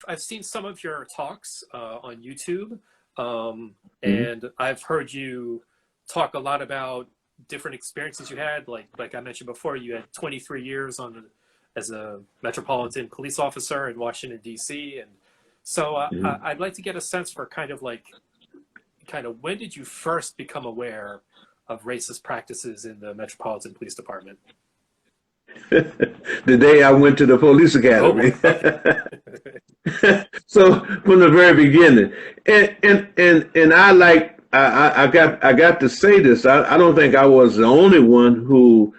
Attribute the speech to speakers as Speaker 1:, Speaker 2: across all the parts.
Speaker 1: I've seen some of your talks on YouTube,
Speaker 2: Mhm.
Speaker 1: and I've heard you talk a lot about different experiences you had. Like I mentioned before, you had 23 years as a metropolitan police officer in Washington D.C. And so
Speaker 2: Mhm.
Speaker 1: I'd like to get a sense for kind of when did you first become aware of racist practices in the Metropolitan Police Department?
Speaker 2: The day I went to the police
Speaker 1: Oh
Speaker 2: academy.
Speaker 1: boy. Okay.
Speaker 2: So from the very beginning, and I got to say this. I don't think I was the only one who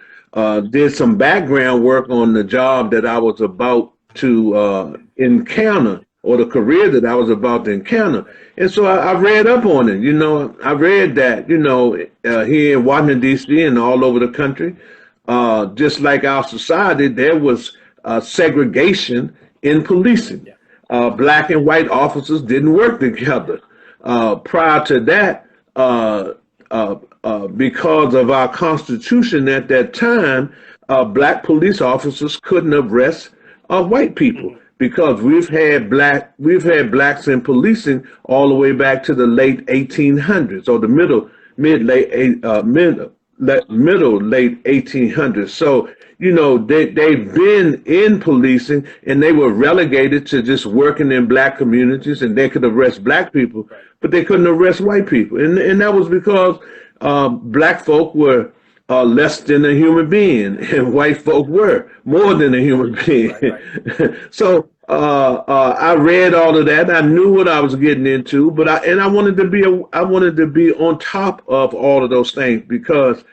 Speaker 2: did some background work on the job that I was about to encounter, or the career that I was about to encounter.
Speaker 1: Right.
Speaker 2: And so I read up on it. I read that here in Washington D.C. and all over the country, just like our society, there was segregation in policing.
Speaker 1: Yeah.
Speaker 2: Black and white officers didn't work together. Prior to that, because of our Constitution at that time, black police officers couldn't arrest white people
Speaker 1: Hmm.
Speaker 2: because we've had blacks in policing all the way back to the late 1800s, or the middle late 1800s. So they've been in policing, and they were relegated to just working in black communities, and they could arrest black people,
Speaker 1: Right.
Speaker 2: but they couldn't arrest white people, and that was because black folk were less than a human being, and white folk were more than a human being.
Speaker 1: Right. Right.
Speaker 2: So I read all of that. I knew what I was getting into, but I wanted to be on top of all of those things, because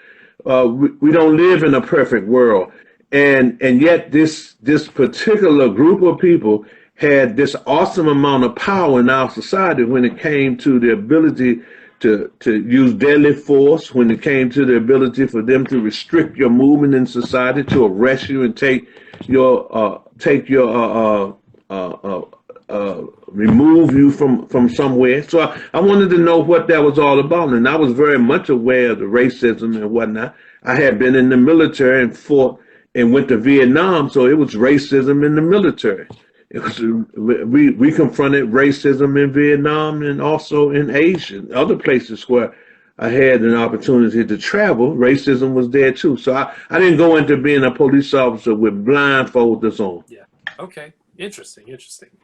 Speaker 2: we don't live in a perfect world, and yet this particular group of people had this awesome amount of power in our society when it came to the ability to use deadly force, when it came to the ability for them to restrict your movement in society, to arrest you and remove you from somewhere. So I wanted to know what that was all about, and I was very much aware of the racism and whatnot. I had been in the military and fought and went to Vietnam, so it was racism in the military. It was we confronted racism in Vietnam and also in Asia, and other places where I had an opportunity to travel. Racism was there too. So I didn't go into being a police officer with blindfolders on.
Speaker 1: Yeah. Okay. Interesting. Interesting.